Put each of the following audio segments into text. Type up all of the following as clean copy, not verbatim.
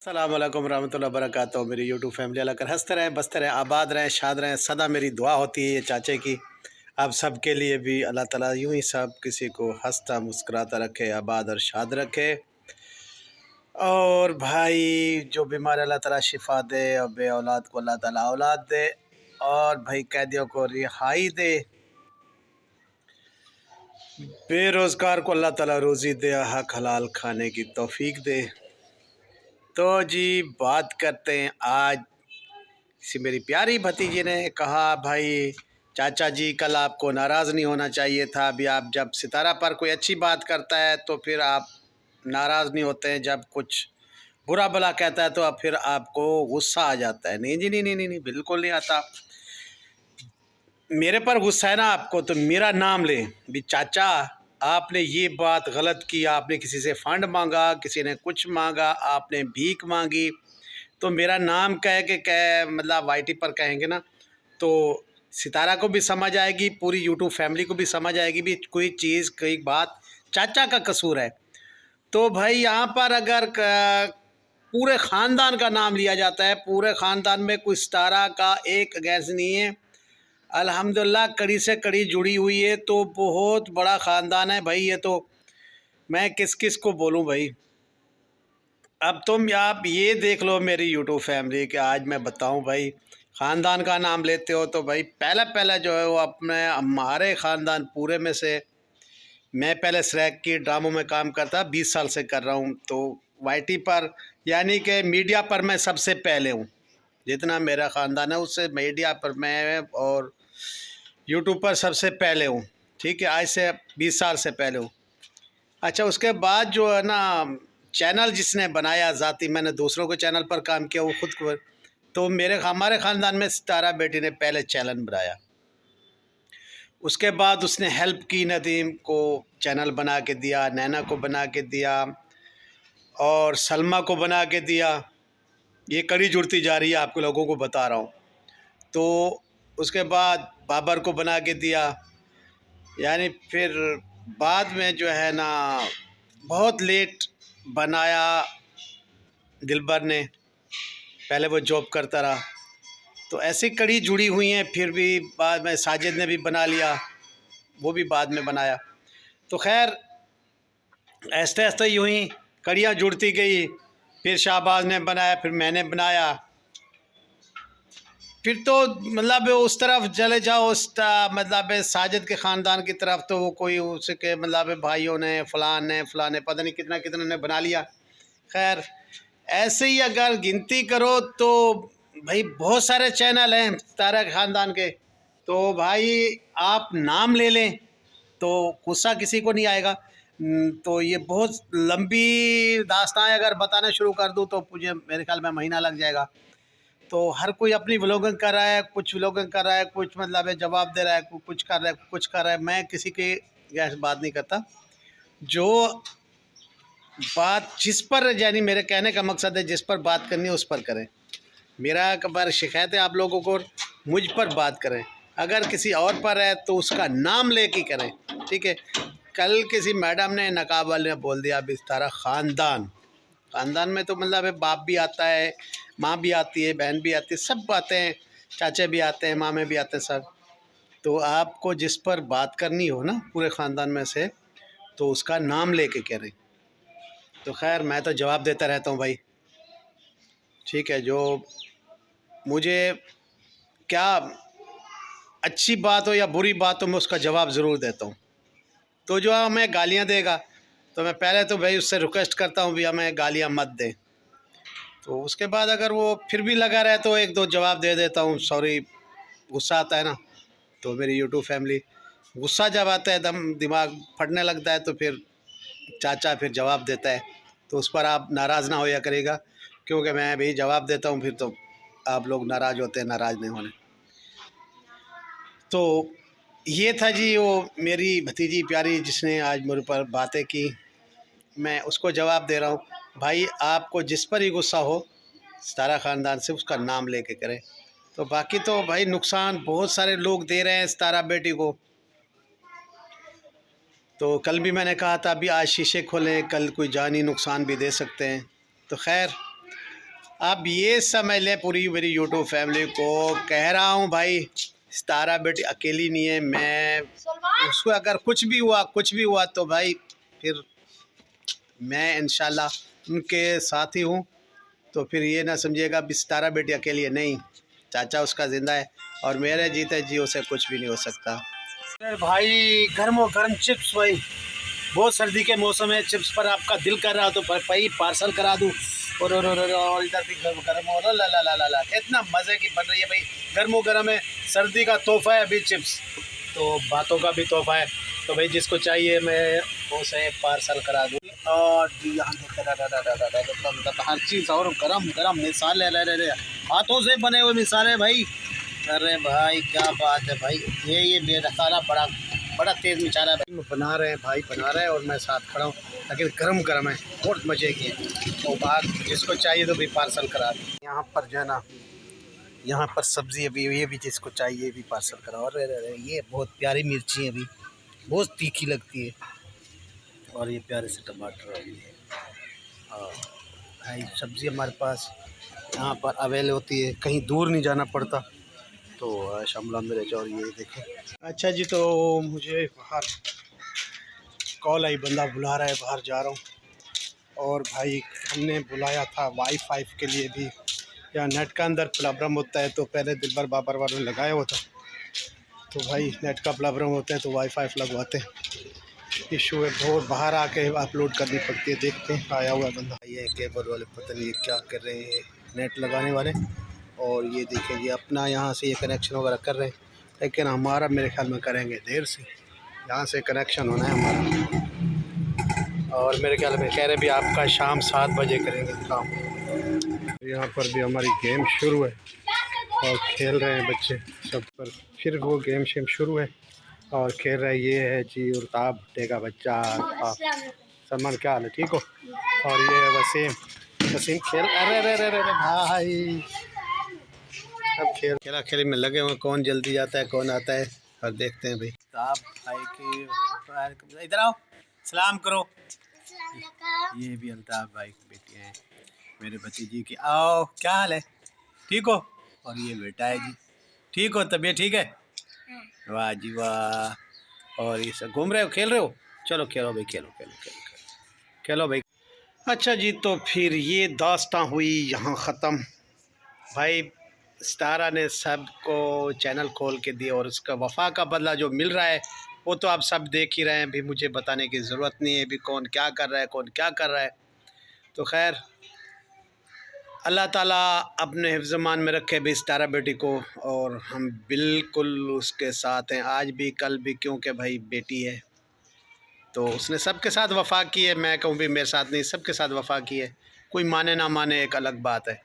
अस्सलाम वालेकुम रहमतुल्लाहि व बरकातहू। मेरी यूट्यूब फैमिली अल्लाह कर हंसते रहें, बसते रहें, आबाद रहें, शाद रहें। सदा मेरी दुआ होती है ये चाचे की आप सब के लिए भी अल्लाह ताला यूं ही सब किसी को हंसता मुस्कुराता रखे, आबाद और शाद रखे। और भाई जो बीमार अल्लाह ताला शिफा दे और बे औलाद को अल्लाह ताला औलाद दे, और भाई कैदियों को रिहाई दे, बेरोज़गार को अल्लाह ताला रोज़ी दे, हक हलाल खाने की तौफीक दे। तो जी बात करते हैं आज। किसी मेरी प्यारी भतीजी ने कहा, भाई चाचा जी कल आपको नाराज़ नहीं होना चाहिए था। अभी आप जब सितारा पर कोई अच्छी बात करता है तो फिर आप नाराज़ नहीं होते हैं, जब कुछ बुरा भला कहता है तो अब फिर आपको गुस्सा आ जाता है। नहीं जी, नहीं नहीं नहीं नहीं, बिल्कुल नहीं आता। मेरे पर गुस्सा है ना आपको तो मेरा नाम लें भी, चाचा आपने ये बात गलत की, आपने किसी से फंड मांगा, किसी ने कुछ मांगा, आपने भीख मांगी, तो मेरा नाम कह के कह मतलब वाईटी पर कहेंगे ना तो सितारा को भी समझ आएगी, पूरी यूट्यूब फैमिली को भी समझ आएगी भी कोई चीज़ कोई बात चाचा का कसूर है। तो भाई यहाँ पर अगर पूरे ख़ानदान का नाम लिया जाता है, पूरे ख़ानदान में कोई सितारा का एक गैस नहीं है, अल्हम्दुलिल्लाह कड़ी से कड़ी जुड़ी हुई है, तो बहुत बड़ा ख़ानदान है भाई। ये तो मैं किस किस को बोलूँ भाई। अब तुम आप ये देख लो मेरी यूट्यूब फैमिली के, आज मैं बताऊं भाई, ख़ानदान का नाम लेते हो तो भाई पहला पहला जो है वो अपने हमारे ख़ानदान पूरे में से, मैं पहले स्रैक की ड्रामों में काम करता 20 साल से कर रहा हूं, तो वाईटी पर यानी कि मीडिया पर मैं सबसे पहले हूं। जितना मेरा ख़ानदान है उससे मीडिया पर मैं और यूट्यूब पर सबसे पहले हूँ। ठीक है, आज से 20 साल से पहले हूँ। अच्छा, उसके बाद जो है ना चैनल जिसने बनाया ज़ाती, मैंने दूसरों के चैनल पर काम किया, वो खुद को, तो हमारे ख़ानदान में सितारा बेटी ने पहले चैनल बनाया। उसके बाद उसने हेल्प की, नदीम को चैनल बना के दिया, नैना को बना के दिया और सलमा को बना के दिया। ये कड़ी जुड़ती जा रही है, आपको लोगों को बता रहा हूँ। तो उसके बाद बाबर को बना के दिया, यानी फिर बाद में जो है ना बहुत लेट बनाया दिलबर ने, पहले वो जॉब करता रहा, तो ऐसी कड़ी जुड़ी हुई हैं। फिर भी बाद में साजिद ने भी बना लिया, वो भी बाद में बनाया। तो खैर ऐसे ऐसे यूँ ही कड़ियाँ जुड़ती गई। फिर शाहबाज ने बनाया, फिर मैंने बनाया, फिर तो मतलब उस तरफ चले जाओ, उस मतलब साजिद के ख़ानदान की तरफ, तो वो कोई उसके मतलब भाइयों ने फलाने पता नहीं कितना कितना ने बना लिया। खैर ऐसे ही अगर गिनती करो तो भाई बहुत सारे चैनल हैं तारा ख़ानदान के, तो भाई आप नाम ले लें तो गुस्सा किसी को नहीं आएगा। तो ये बहुत लंबी दास्तान अगर बताना शुरू कर दूँ तो मुझे मेरे ख्याल में महीना लग जाएगा। तो हर कोई अपनी व्लॉगिंग कर रहा है, कुछ व्लॉगिंग कर रहा है, कुछ मतलब है जवाब दे रहा है, कुछ कर रहा है, कुछ कर रहा है। मैं किसी की गैस बात नहीं करता, जो बात जिस पर, यानी मेरे कहने का मकसद है जिस पर बात करनी है उस पर करें। मेरा एक बार शिकायत है आप लोगों को, मुझ पर बात करें, अगर किसी और पर है तो उसका नाम लेके करें। ठीक है, कल किसी मैडम ने नकाब वाले ने बोल दिया अभी तारा ख़ानदान में तो मतलब है बाप भी आता है, माँ भी आती है, बहन भी आती है, सब आते हैं, चाचे भी आते हैं, मामे भी आते हैं सब। तो आपको जिस पर बात करनी हो ना पूरे ख़ानदान में से, तो उसका नाम लेके करें। तो खैर मैं तो जवाब देता रहता हूँ भाई। ठीक है, जो मुझे क्या अच्छी बात हो या बुरी बात हो मैं उसका जवाब ज़रूर देता हूँ। तो जो हमें गालियाँ देगा तो मैं पहले तो भाई उससे रिक्वेस्ट करता हूँ भी हमें गालियाँ मत दे। तो उसके बाद अगर वो फिर भी लगा रहे तो एक दो जवाब दे देता हूँ, सॉरी, गुस्सा आता है ना। तो मेरी यूट्यूब फैमिली, गुस्सा जब आता है दम दिमाग फटने लगता है तो फिर चाचा फिर जवाब देता है, तो उस पर आप नाराज़ ना होया करेगा, क्योंकि मैं भी जवाब देता हूँ फिर तो आप लोग नाराज़ होते हैं, नाराज़ नहीं होने। तो ये था जी वो मेरी भतीजी प्यारी जिसने आज मेरे पर बातें की, मैं उसको जवाब दे रहा हूँ। भाई आपको जिस पर ही गुस्सा हो सितारा ख़ानदान से उसका नाम लेके करें। तो बाकी तो भाई नुकसान बहुत सारे लोग दे रहे हैं सितारा बेटी को। तो कल भी मैंने कहा था अभी आज शीशे खोलें, कल कोई जानी नुकसान भी दे सकते हैं। तो खैर अब ये समझ ले पूरी मेरी यूट्यूब फैमिली को कह रहा हूँ भाई, सितारा बेटी अकेली नहीं है। मैं उसको अगर कुछ भी हुआ तो भाई फिर मैं इंशाल्लाह उनके साथ ही हूँ। तो फिर ये ना समझिएगा भी सितारा बेटी अकेली है, नहीं, चाचा उसका ज़िंदा है और मेरे जीते जी उसे कुछ भी नहीं हो सकता। अरे भाई गर्मो गर्म चिप्स भाई, बहुत सर्दी के मौसम है, चिप्स पर आपका दिल कर रहा तो भाई पार्सल करा दूँ। और इधर भी गर्म और ला ला ला ला ला इतना मज़े की बन रही है भाई, गर्मो गर्म है, सर्दी का तोहफा है अभी चिप्स, तो बातों का भी तोहफा है। तो भाई जिसको चाहिए मैं उसे पार्सल करा दूँ। और यहाँ हर चीज़ और गरम गरम मिसाले ले रहे हाथों से बने हुए मिसाले भाई। अरे भाई क्या बात है भाई, ये बेरसाला बड़ा बड़ा तेज़ मिसाला है भाई, बना रहे हैं भाई, बना रहे हैं और मैं साथ खड़ा हूँ, लेकिन गरम गरम है, बहुत मज़े की है। तो बात जिसको चाहिए तो भी पार्सल करा दें। यहाँ पर जो है ना, यहाँ पर सब्ज़ी अभी ये भी जिसको चाहिए ये भी पार्सल करा। और ये बहुत प्यारी मिर्ची है अभी, बहुत तीखी लगती है, और ये प्यारे से टमाटर है। और भाई सब्ज़ी हमारे पास यहाँ पर अवेल होती है, कहीं दूर नहीं जाना पड़ता। तो शिमला मिर्च और ये देखें। अच्छा जी, तो मुझे बाहर कॉल आई, बंदा बुला रहा है, बाहर जा रहा हूँ। और भाई हमने बुलाया था वाईफाई के लिए भी, या नेट का अंदर प्रॉब्लम होता है, तो पहले दिलबर बाबर वालों ने लगाया हुआ था, तो भाई नेट का प्रॉब्लम होता है तो वाईफाई लगवाते हैं, इशू है बहुत, बाहर आके अपलोड करनी पड़ती है। देखते हैं आया हुआ बंदा, ये केबल वाले पता नहीं क्या कर रहे हैं नेट लगाने वाले। और ये देखिए ये अपना यहाँ से ये कनेक्शन वगैरह कर रहे हैं, लेकिन हमारा मेरे ख्याल में करेंगे देर से, यहाँ से कनेक्शन होना है हमारा। और मेरे ख्याल में कह रहे भी आपका शाम 7 बजे करेंगे काम। यहाँ पर भी हमारी गेम शुरू है और खेल रहे हैं बच्चे सब पर, फिर वो गेम शेम शुरू है और खेल रहे। ये है जी उर्ताब भुट्टे का बच्चा, सलमान क्या हाल है, ठीक हो? और ये है वसीम खेल, अरे रे रे रे भाई अब खेला खेली में लगे हुए, कौन जल्दी जाता है कौन आता है, और देखते हैं भाई। उर्ताब भाई की इधर आओ, सलाम करो। ये भी अल्ताफ़ भाई की बेटी है, मेरे भतीजी की। आओ, क्या हाल है, ठीक हो? और ये बेटा है जी, ठीक हो, तबीयत ठीक है? वाह जी वाह। और ये सब घूम रहे हो, खेल रहे हो, चलो खेलो भाई, खेलो खेलो खेलो खेलो खेलो भाई। अच्छा जी, तो फिर ये दास्तां हुई यहाँ ख़त्म। भाई सितारा ने सबको चैनल खोल के दिए और उसका वफ़ा का बदला जो मिल रहा है वो तो आप सब देख ही रहे हैं, भी मुझे बताने की ज़रूरत नहीं है भी कौन क्या कर रहा है कौन क्या कर रहा है। तो खैर अल्लाह ताला अपने हिफ्ज़-ए-मान में रखे भी सितारा बेटी को, और हम बिल्कुल उसके साथ हैं आज भी कल भी, क्योंकि भाई बेटी है तो उसने सबके साथ वफ़ा की है। मैं कहूँ भी मेरे साथ नहीं, सबके साथ वफ़ा की है, कोई माने ना माने एक अलग बात है।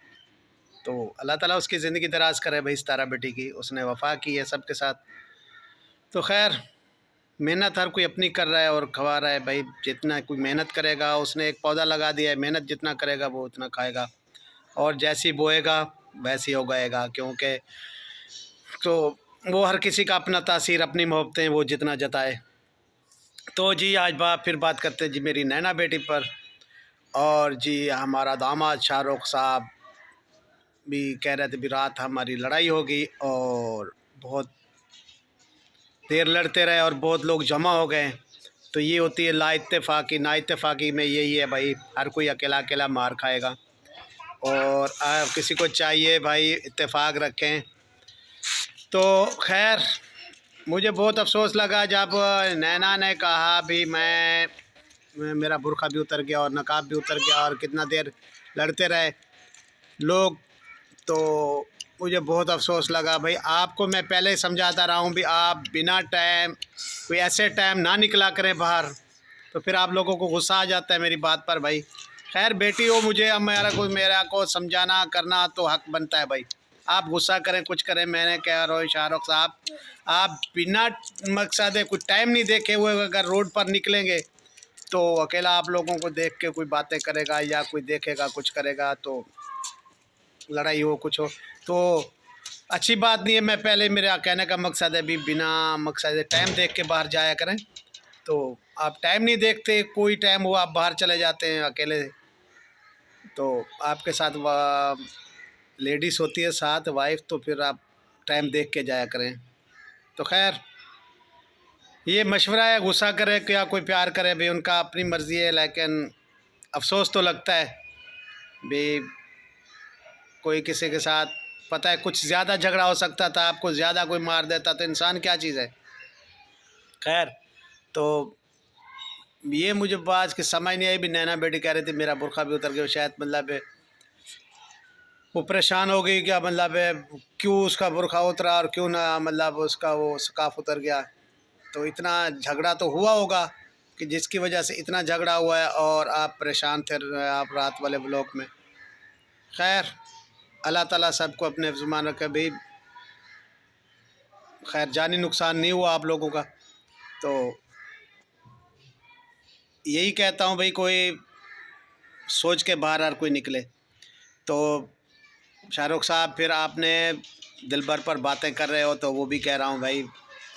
तो अल्लाह ताला उसकी ज़िंदगी दराज करे भाई सितारा बेटी की, उसने वफ़ा की है सबके साथ। तो खैर मेहनत हर कोई अपनी कर रहा है और खवा रहा है भाई, जितना कोई मेहनत करेगा, उसने एक पौधा लगा दिया है, मेहनत जितना करेगा वो उतना खाएगा, और जैसी बोएगा वैसी ही उगाएगा, क्योंकि तो वो हर किसी का अपना तासीर, अपनी मोहब्बतें वो जितना जताए। तो जी आज फिर बात करते हैं जी मेरी नैना बेटी पर। और जी हमारा दामाद शाहरुख साहब भी कह रहे थे भी रात हमारी लड़ाई होगी, और बहुत देर लड़ते रहे और बहुत लोग जमा हो गए। तो ये होती है ला इत्तेफाकी, ना इत्तेफाकी में यही है भाई, हर कोई अकेला अकेला मार खाएगा, और किसी को चाहिए भाई इत्तेफाक रखें। तो खैर मुझे बहुत अफसोस लगा जब नैना ने कहा भी मेरा बुर्का भी उतर गया और नकाब भी उतर गया, और कितना देर लड़ते रहे लोग। तो मुझे बहुत अफसोस लगा भाई, आपको मैं पहले ही समझाता रहा हूँ भी आप बिना टाइम कोई ऐसे टाइम ना निकला करें बाहर, तो फिर आप लोगों को गुस्सा आ जाता है मेरी बात पर भाई। खैर बेटी हो मुझे, अब मेरा को समझाना करना तो हक बनता है भाई, आप गुस्सा करें कुछ करें, मैंने कह रहा हूँ शाहरुख साहब आप बिना मकसद है कुछ टाइम नहीं देखे हुए अगर रोड पर निकलेंगे तो अकेला आप लोगों को देख के कोई बातें करेगा या कोई देखेगा कुछ करेगा तो लड़ाई हो कुछ हो तो अच्छी बात नहीं है। मैं पहले मेरा कहने का मकसद है भी बिना मकसद टाइम देख के बाहर जाया करें। तो आप टाइम नहीं देखते, कोई टाइम हो आप बाहर चले जाते हैं अकेले, तो आपके साथ लेडीज़ होती है साथ वाइफ, तो फिर आप टाइम देख के जाया करें। तो खैर ये मशवरा है, गुस्सा करे या कोई प्यार करे भाई उनका अपनी मर्ज़ी है, लेकिन अफसोस तो लगता है भाई कोई किसी के साथ, पता है कुछ ज़्यादा झगड़ा हो सकता था, आपको ज़्यादा कोई मार देता तो इंसान क्या चीज़ है। खैर तो ये मुझे बात की समझ नहीं आई भी। नैना बेटी कह रही थी मेरा बुरखा भी उतर गया, शायद मतलब वो परेशान हो गई क्या, मतलब क्यों उसका बुरखा उतरा और क्यों ना मतलब उसका वो स्काफ उतर गया। तो इतना झगड़ा तो हुआ होगा कि जिसकी वजह से इतना झगड़ा हुआ है और आप परेशान थे आप रात वाले ब्लॉक में। खैर अल्लाह ताला सबको अपने ज़ुबान रखे भाई, खैर जानी नुकसान नहीं हुआ आप लोगों का। तो यही कहता हूँ भाई कोई सोच के बाहर हर कोई निकले। तो शाहरुख साहब फिर आपने दिल भर पर बातें कर रहे हो, तो वो भी कह रहा हूँ भाई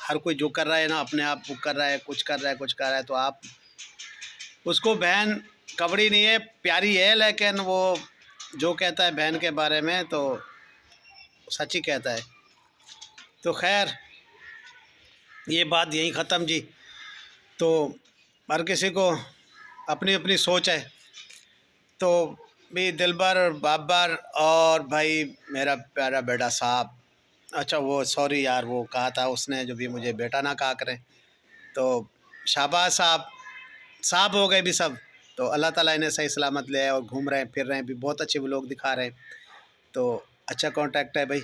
हर कोई जो कर रहा है ना अपने आप वो कर रहा है, कुछ कर रहा है कुछ कर रहा है, तो आप उसको बहन कबड़ी नहीं है, प्यारी है, लेकिन वो जो कहता है बहन के बारे में तो सच ही कहता है। तो खैर ये बात यहीं ख़त्म जी। तो हर किसी को अपनी अपनी सोच है। तो भी दिलबर और बाबर और भाई मेरा प्यारा बेटा साहब, अच्छा वो सॉरी यार वो कहा था उसने जो भी मुझे बेटा ना कहा करें, तो शाबाश साहब, साहब हो गए भी सब। तो अल्लाह ताला इन्हें सही सलामत ले आए और घूम रहे हैं फिर रहे हैं भी, बहुत अच्छे व्लॉग दिखा रहे हैं, तो अच्छा कांटेक्ट है भाई।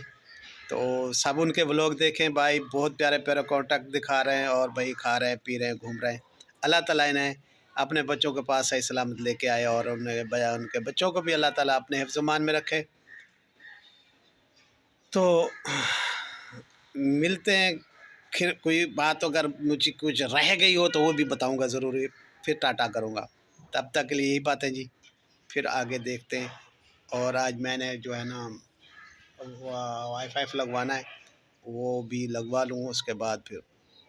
तो सब उनके व्लॉग देखें भाई, बहुत प्यारे प्यारे कांटेक्ट दिखा रहे हैं और भाई खा रहे हैं पी रहे हैं घूम रहे हैं। अल्लाह ताला इन्हें अपने बच्चों के पास सही सलामत लेके आए और उनके बच्चों को भी अल्लाह ताला अपने हिफ्ज़-ओ-मान में रखे। तो मिलते हैं फिर, कोई बात अगर मुझे कुछ रह गई हो तो वो भी बताऊंगा ज़रूर, फिर टाटा करूंगा। तब तक के लिए यही बात है जी, फिर आगे देखते हैं। और आज मैंने जो है ना वाईफाई लगवाना है, वो भी लगवा लूँ, उसके बाद फिर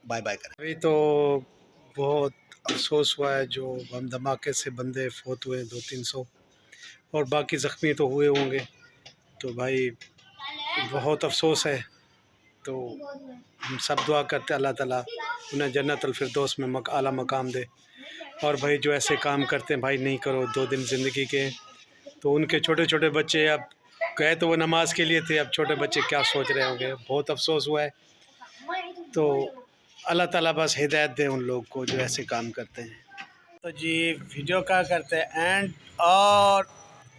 बाय बाय करें। अभी तो बहुत अफसोस हुआ है, जो बम धमाके से बंदे फौत हुए 200-300 और बाकी ज़ख्मी तो हुए होंगे। तो भाई बहुत अफसोस है। तो हम सब दुआ करते हैं अल्लाह ताला उन्हें जन्नतुल फिरदौस में आला मकाम दे। और भाई जो ऐसे काम करते हैं भाई नहीं करो, 2 दिन ज़िंदगी के। तो उनके छोटे छोटे बच्चे अब गए तो वो नमाज के लिए थे, अब छोटे बच्चे क्या सोच रहे होंगे, बहुत अफसोस हुआ है। तो अल्लाह ताला बस हिदायत दे उन लोग को जो ऐसे काम करते हैं। तो जी वीडियो क्या करते हैं एंड, और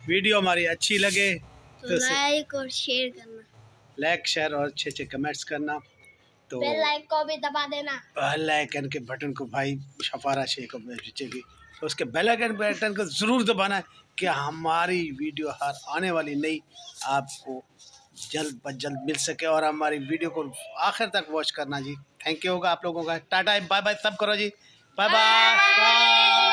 वीडियो हमारी अच्छी लगे तो लाइक और शेयर करना, लाइक शेयर और अच्छे अच्छे कमेंट्स करना। तो बेल लाइक को भी दबा देना, बेल आइकन के बटन को भाई शफारा शेख चलेगी, तो उसके बेल आइकन बटन को ज़रूर दबाना है कि हमारी वीडियो हर आने वाली नई आपको जल्द ब जल्द मिल सके, और हमारी वीडियो को आखिर तक वॉच करना जी। थैंक यू होगा आप लोगों का। टाटा बाय बाय सब करो जी, बाय बाय।